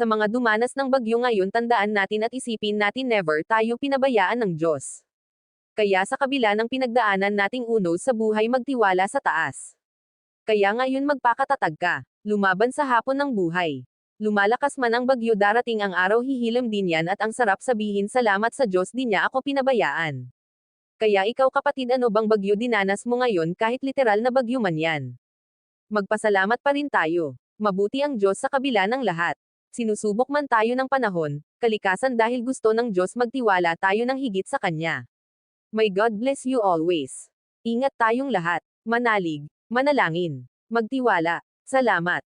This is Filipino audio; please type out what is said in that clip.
Sa mga dumanas ng bagyo ngayon, tandaan natin at isipin natin never tayo pinabayaan ng Diyos. Kaya sa kabila ng pinagdaanan nating unos sa buhay, magtiwala sa taas. Kaya ngayon magpakatatag ka. Lumaban sa hapon ng buhay. Lumalakas man ang bagyo, darating ang araw, hihilam din yan, at ang sarap sabihin salamat sa Diyos, di niya ako pinabayaan. Kaya ikaw kapatid, ano bang bagyo dinanas mo ngayon, kahit literal na bagyo man yan? Magpasalamat pa rin tayo. Mabuti ang Diyos sa kabila ng lahat. Sinusubok man tayo ng panahon, kalikasan, dahil gusto ng Diyos, magtiwala tayo ng higit sa Kanya. May God bless you always. Ingat tayong lahat. Manalig, manalangin, magtiwala. Salamat.